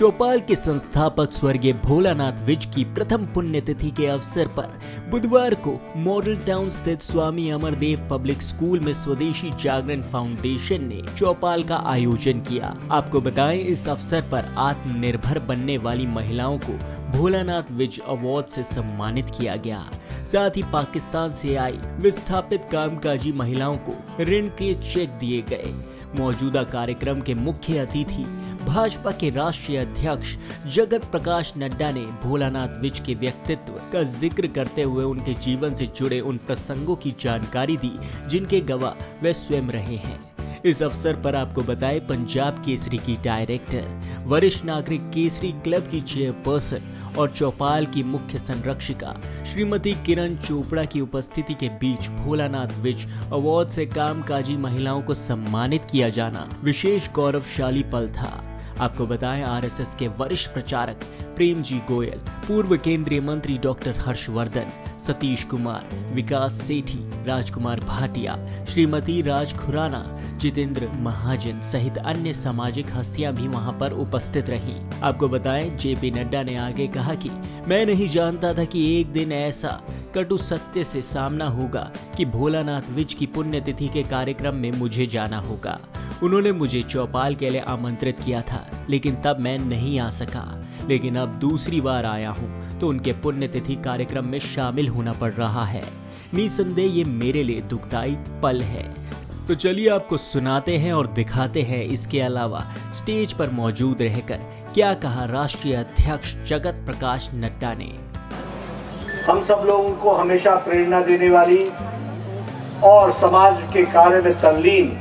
चौपाल के संस्थापक स्वर्गीय भोलानाथ विज की प्रथम पुण्यतिथि के अवसर पर बुधवार को मॉडल टाउन स्थित स्वामी अमरदेव पब्लिक स्कूल में स्वदेशी जागरण फाउंडेशन ने चौपाल का आयोजन किया। आपको बताएं, इस अवसर पर आत्मनिर्भर बनने वाली महिलाओं को भोलानाथ विज अवार्ड से सम्मानित किया गया। साथ ही पाकिस्तान से आई विस्थापित कामकाजी महिलाओं को ऋण के चेक दिए गए। मौजूदा कार्यक्रम के मुख्य अतिथि भाजपा के राष्ट्रीय अध्यक्ष जगत प्रकाश नड्डा ने भोलानाथ विज के व्यक्तित्व का जिक्र करते हुए उनके जीवन से जुड़े उन प्रसंगों की जानकारी दी जिनके गवाह वे स्वयं रहे हैं। इस अवसर पर आपको बताएं, पंजाब केसरी की डायरेक्टर, वरिष्ठ नागरिक केसरी क्लब की चेयरपर्सन और चौपाल की मुख्य संरक्षिका श्रीमती किरण चोपड़ा की उपस्थिति के बीच भोलानाथ विज अवार्ड से कामकाजी महिलाओं को सम्मानित किया जाना विशेष गौरवशाली पल था। आपको बताएं, आरएसएस के वरिष्ठ प्रचारक प्रेम जी गोयल, पूर्व केंद्रीय मंत्री डॉक्टर हर्षवर्धन, सतीश कुमार, विकास सेठी, राजकुमार भाटिया, श्रीमती राज खुराना, जितेंद्र महाजन सहित अन्य सामाजिक हस्तियां भी वहां पर उपस्थित रहीं। आपको बताएं, जेपी नड्डा ने आगे कहा कि मैं नहीं जानता था कि एक दिन ऐसा कटु सत्य से सामना होगा कि भोलानाथ विज की पुण्यतिथि के कार्यक्रम में मुझे जाना होगा। उन्होंने मुझे चौपाल के लिए आमंत्रित किया था, लेकिन तब मैं नहीं आ सका। लेकिन अब दूसरी बार आया हूँ तो उनके पुण्यतिथि कार्यक्रम में शामिल होना पड़ रहा है। निसंदेह ये मेरे लिए दुखदायी पल है। तो चलिए आपको सुनाते हैं और दिखाते हैं इसके अलावा स्टेज पर मौजूद रहकर क्या कहा राष्ट्रीय अध्यक्ष जगत प्रकाश नड्डा ने। हम सब लोगों को हमेशा प्रेरणा देने वाली और समाज के कार्य में तल्लीन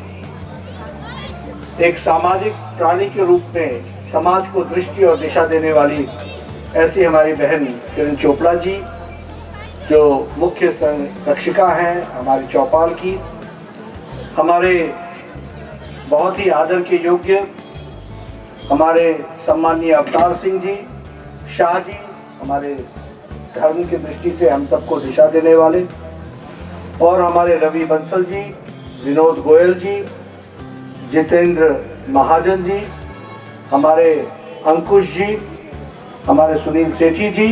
एक सामाजिक प्राणी के रूप में समाज को दृष्टि और दिशा देने वाली ऐसी हमारी बहन किरण चोपड़ा जी, जो मुख्य संरक्षिका हैं हमारी चौपाल की, हमारे बहुत ही आदर के योग्य हमारे सम्माननीय अवतार सिंह जी शाह जी, हमारे धर्म की दृष्टि से हम सबको दिशा देने वाले, और हमारे रवि बंसल जी, विनोद गोयल जी, जितेंद्र महाजन जी, हमारे अंकुश जी, हमारे सुनील सेठी जी,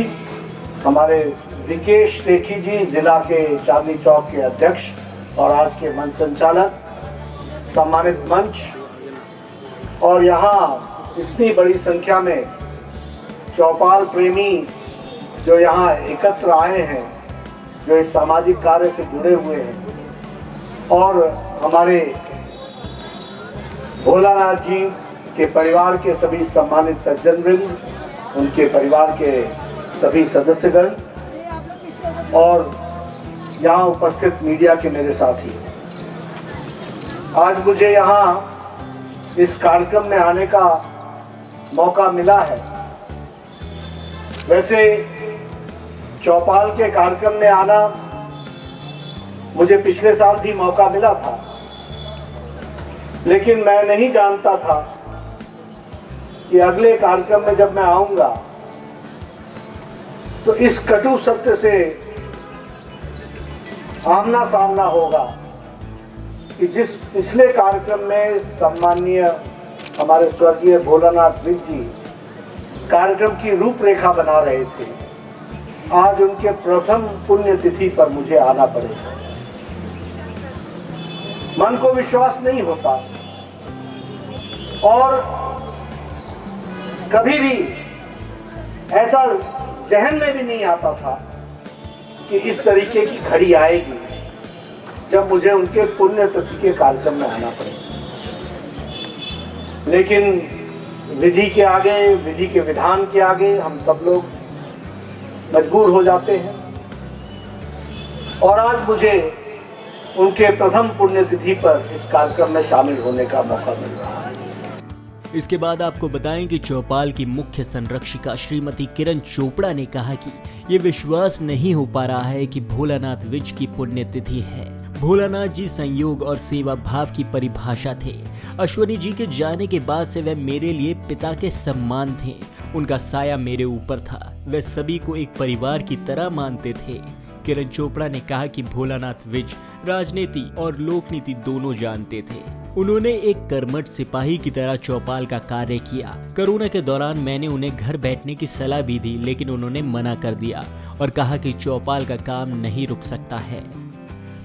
हमारे विकेश सेठी जी, जिला के चांदनी चौक के अध्यक्ष और आज के मंच संचालक, सम्मानित मंच, और यहाँ इतनी बड़ी संख्या में चौपाल प्रेमी जो यहाँ एकत्र आए हैं, जो इस सामाजिक कार्य से जुड़े हुए हैं, और हमारे भोलानाथ जी के परिवार के सभी सम्मानित सज्जनवृंद, उनके परिवार के सभी सदस्यगण और यहाँ उपस्थित मीडिया के मेरे साथी, आज मुझे यहाँ इस कार्यक्रम में आने का मौका मिला है। वैसे चौपाल के कार्यक्रम में आना मुझे पिछले साल भी मौका मिला था, लेकिन मैं नहीं जानता था कि अगले कार्यक्रम में जब मैं आऊंगा तो इस कटु सत्य से आमना सामना होगा कि जिस पिछले कार्यक्रम में सम्माननीय हमारे स्वर्गीय भोलानाथ विज जी कार्यक्रम की रूपरेखा बना रहे थे, आज उनके प्रथम पुण्यतिथि पर मुझे आना पड़ेगा। मन को विश्वास नहीं होता और कभी भी ऐसा जहन में भी नहीं आता था कि इस तरीके की घड़ी आएगी जब मुझे उनके पुण्यतिथि के कार्यक्रम में आना पड़ेगा। लेकिन विधि के आगे, विधि के विधान के आगे हम सब लोग मजबूर हो जाते हैं, और आज मुझे उनके प्रथम पुण्यतिथि पर इस कार्यक्रम में शामिल होने का मौका मिल रहा है। इसके बाद आपको बताएं कि चौपाल की मुख्य संरक्षिका श्रीमती किरण चोपड़ा ने कहा कि ये विश्वास नहीं हो पा रहा है कि भोलानाथ विज की पुण्यतिथि है। भोलानाथ जी संयोग और सेवा भाव की परिभाषा थे। अश्वनी जी के जाने के बाद से वे मेरे लिए पिता के सम्मान थे। उनका साया मेरे ऊपर था। वे सभी को एक परिवार की तरह मानते थे। किरण चोपड़ा ने कहा कि भोलानाथ विज राजनीति और लोकनीति दोनों जानते थे। उन्होंने एक कर्मठ सिपाही की तरह चौपाल का कार्य किया। कोरोना के दौरान मैंने उन्हें घर बैठने की सलाह भी दी, लेकिन उन्होंने मना कर दिया और कहा कि चौपाल का काम नहीं रुक सकता है।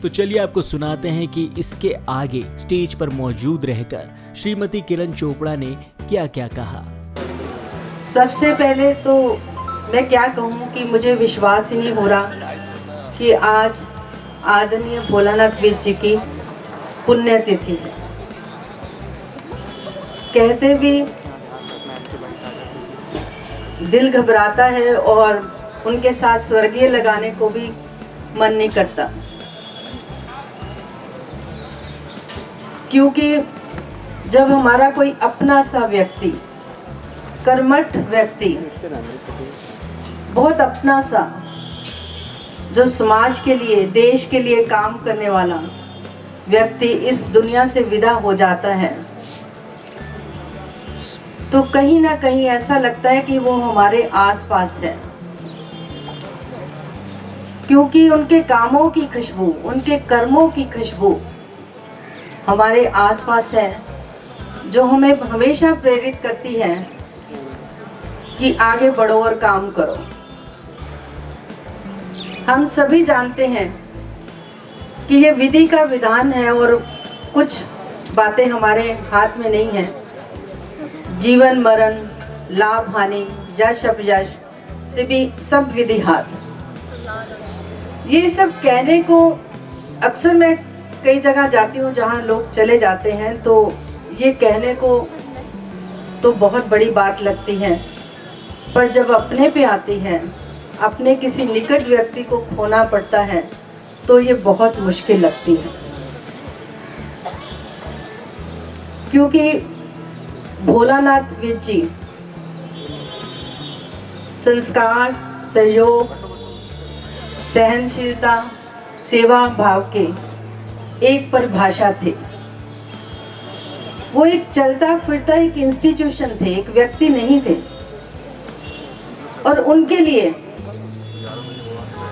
तो चलिए आपको सुनाते हैं कि इसके आगे स्टेज पर मौजूद रहकर श्रीमती किरण चोपड़ा ने क्या क्या कहा। सबसे पहले तो मैं क्या कहूँ कि मुझे विश्वास ही नहीं हो रहा कि आज आदरणीय भोलानाथ विज जी की पुण्यतिथि है। कहते भी दिल घबराता है और उनके साथ स्वर्गीय लगाने को भी मन नहीं करता, क्योंकि जब हमारा कोई अपना सा व्यक्ति, कर्मठ व्यक्ति, बहुत अपना सा, जो समाज के लिए, देश के लिए काम करने वाला व्यक्ति इस दुनिया से विदा हो जाता है, तो कहीं ना कहीं ऐसा लगता है कि वो हमारे आसपास है, क्योंकि उनके कामों की खुशबू, उनके कर्मों की खुशबू हमारे आसपास है, जो हमें हमेशा प्रेरित करती है कि आगे बढ़ो और काम करो। हम सभी जानते हैं कि ये विधि का विधान है और कुछ बातें हमारे हाथ में नहीं है। जीवन मरण, लाभ हानि, यश अपयश से भी सब विधि हाथ। ये सब कहने को अक्सर मैं कई जगह जाती हूँ जहाँ लोग चले जाते हैं, तो ये कहने को तो बहुत बड़ी बात लगती है, पर जब अपने पे आती है, अपने किसी निकट व्यक्ति को खोना पड़ता है, तो ये बहुत मुश्किल लगती है। क्योंकि भोलानाथ विज जी संस्कार, सहयोग, सहनशीलता, सेवा भाव के एक परिभाषा थे। वो एक चलता फिरता एक इंस्टीट्यूशन थे, एक व्यक्ति नहीं थे। और उनके लिए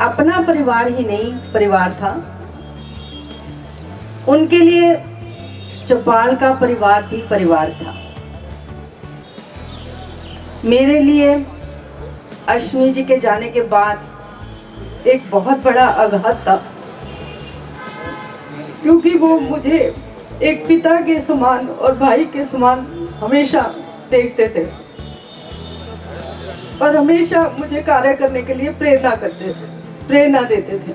अपना परिवार ही नहीं परिवार था, उनके लिए चौपाल का परिवार भी परिवार था। मेरे लिए अश्विनी जी के जाने के बाद एक बहुत बड़ा आघात था, क्योंकि वो मुझे एक पिता के समान और भाई के समान हमेशा देखते थे और हमेशा मुझे कार्य करने के लिए प्रेरणा देते थे।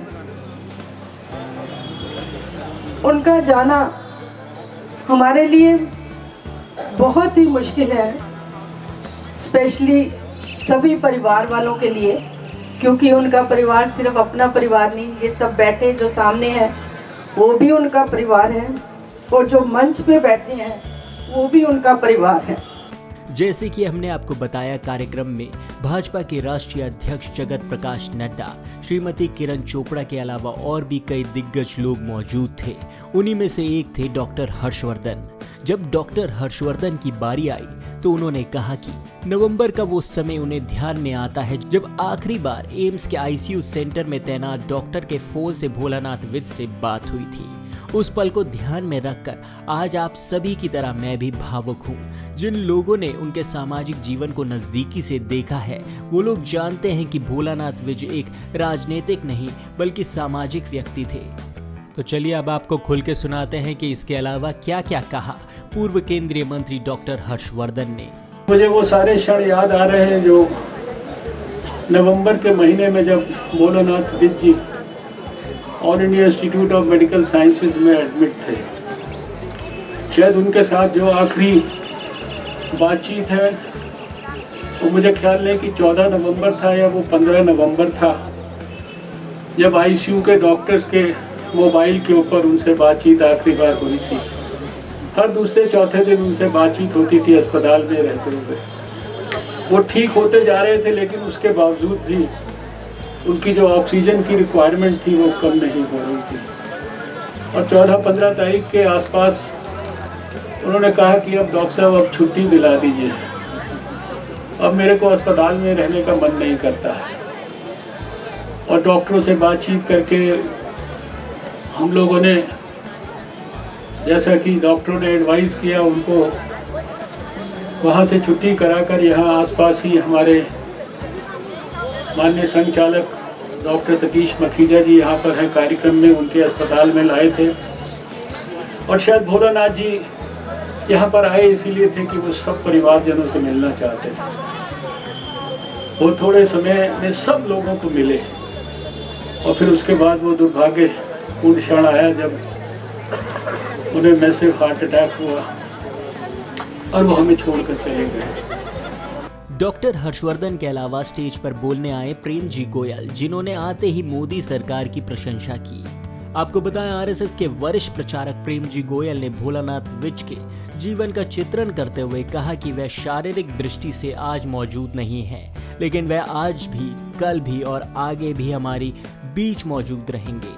उनका जाना हमारे लिए बहुत ही मुश्किल है, स्पेशली सभी परिवार वालों के लिए, क्योंकि उनका परिवार सिर्फ अपना परिवार नहीं, ये सब बैठे जो सामने हैं वो भी उनका परिवार है, और जो मंच पे बैठे हैं वो भी उनका परिवार है। जैसे कि हमने आपको बताया, कार्यक्रम में भाजपा के राष्ट्रीय अध्यक्ष जगत प्रकाश नड्डा, श्रीमती किरण चोपड़ा के अलावा और भी कई दिग्गज लोग मौजूद थे। उन्हीं में से एक थे डॉक्टर हर्षवर्धन। जब डॉक्टर हर्षवर्धन की बारी आई तो उन्होंने कहा कि नवंबर का वो समय उन्हें ध्यान में आता है जब आखिरी बार एम्स के आईसीयू सेंटर में तैनात डॉक्टर के फोन से भोलानाथ विज से बात हुई थी। उस पल को ध्यान में रखकर आज आप सभी की तरह मैं भी भावुक हूँ। जिन लोगों ने उनके सामाजिक जीवन को नजदीकी से देखा है, वो लोग जानते हैं कि भोलानाथ विज एक राजनीतिक नहीं बल्कि सामाजिक व्यक्ति थे। तो चलिए अब आपको खुल के सुनाते हैं कि इसके अलावा क्या क्या कहा पूर्व केंद्रीय मंत्री डॉक्टर हर्षवर्धन ने। मुझे वो सारे क्षण याद आ रहे हैं जो नवंबर के महीने में जब Bholanath Vij ji all India institute of medical sciences में एडमिट थे। शायद उनके साथ जो आखिरी बातचीत है वो मुझे ख्याल नहीं कि 14 नवंबर था या वो 15 नवंबर था, जब आईसीयू के डॉक्टर्स के मोबाइल के ऊपर उनसे बातचीत आखिरी बार हुई थी। हर दूसरे चौथे दिन उनसे बातचीत होती थी अस्पताल में रहते हुए। वो ठीक होते जा रहे थे, लेकिन उसके बावजूद भी उनकी जो ऑक्सीजन की रिक्वायरमेंट थी वो कम नहीं हो रही थी। और 14-15 तारीख के आसपास उन्होंने कहा कि अब डॉक्टर साहब अब छुट्टी दिला दीजिए, अब मेरे को अस्पताल में रहने का मन नहीं करता है। और डॉक्टरों से बातचीत करके हम लोगों ने जैसा कि डॉक्टरों ने एडवाइस किया, उनको वहाँ से छुट्टी कराकर यहाँ आसपास ही हमारे माननीय संचालक डॉक्टर सतीश मखीजा जी यहाँ पर हैं कार्यक्रम में, उनके अस्पताल में लाए थे। और शायद भोलानाथ जी यहाँ पर आए इसीलिए थे कि वो सब परिवारजनों से मिलना चाहते थे। वो थोड़े समय में सब लोगों को मिले और फिर उसके बाद वो दुर्भाग्यपूर्ण क्षण आया जब उन्हें मैसिव हार्ट अटैक हुआ और वो हमें छोड़कर चले गए। डॉक्टर हर्षवर्धन के अलावा स्टेज पर बोलने आए प्रेम जी गोयल, जिन्होंने आते ही मोदी सरकार की प्रशंसा की। आपको बताएं, आरएसएस के वरिष्ठ प्रचारक प्रेम जी गोयल ने भोलानाथ विज के जीवन का चित्रण करते हुए कहा कि वह शारीरिक दृष्टि से आज मौजूद नहीं है, लेकिन वह आज भी, कल भी और आगे भी हमारी बीच मौजूद रहेंगे।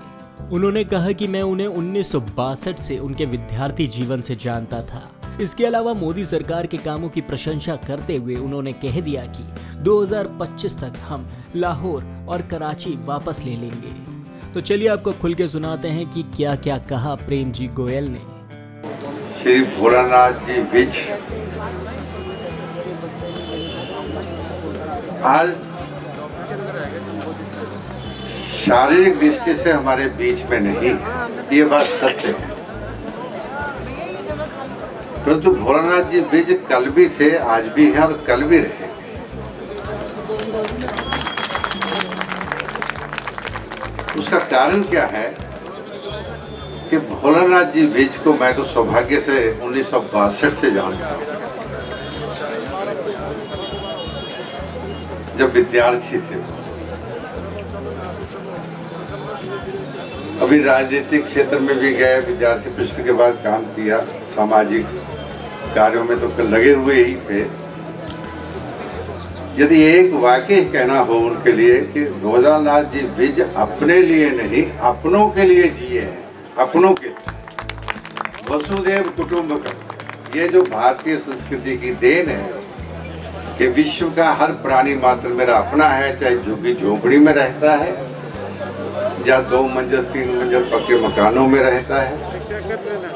उन्होंने कहा कि मैं उन्हें 1962 से उनके विद्यार्थी जीवन से जानता था। इसके अलावा मोदी सरकार के कामों की प्रशंसा करते हुए उन्होंने कह दिया कि 2025 तक हम लाहौर और कराची वापस ले लेंगे। तो चलिए आपको खुल के सुनाते हैं कि क्या क्या कहा प्रेम जी गोयल ने। श्री भोलानाथ जी विज आज शारीरिक दृष्टि से हमारे बीच में नहीं, ये बात सत्य है, परंतु भोलानाथ जी विज कल भी थे, आज भी हैं और कल भी रहे। उसका कारण क्या है कि भोलानाथ जी विज को मैं तो सौभाग्य से 1962 से जानता हूँ, जब विद्यार्थी थे। अभी राजनीतिक क्षेत्र में भी गए, विद्यार्थी परिषद के बाद काम किया, सामाजिक कार्यों में तो लगे हुए ही थे। यदि एक वाक्य कहना हो उनके लिए कि भोलानाथ जी विज अपने लिए नहीं, अपनों के लिए जिए हैं, अपनों के लिए। वसुदेव कुटुंबकम, ये जो भारतीय संस्कृति की देन है कि विश्व का हर प्राणी मात्र मेरा अपना है, चाहे झुग्गी झोपड़ी में रहता है या 2 मंजिल 3 मंजिल पक्के मकानों में रहता है,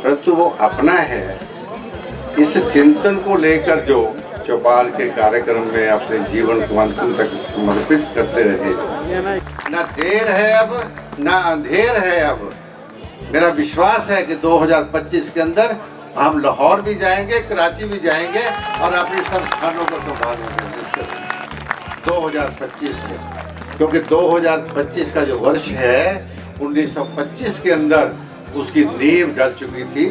परंतु वो अपना है। इस चिंतन को लेकर जो चौपाल के कार्यक्रम में अपने जीवन को अंतिम तक समर्पित करते रहे। ना देर है अब, ना अंधेर है अब। मेरा विश्वास है कि 2025 के अंदर हम लाहौर भी जाएंगे, कराची भी जाएंगे और अपने सब स्थानों को संभालेंगे 2025 में, क्योंकि 2025 का जो वर्ष है 1925 के अंदर उसकी नींव डल चुकी थी।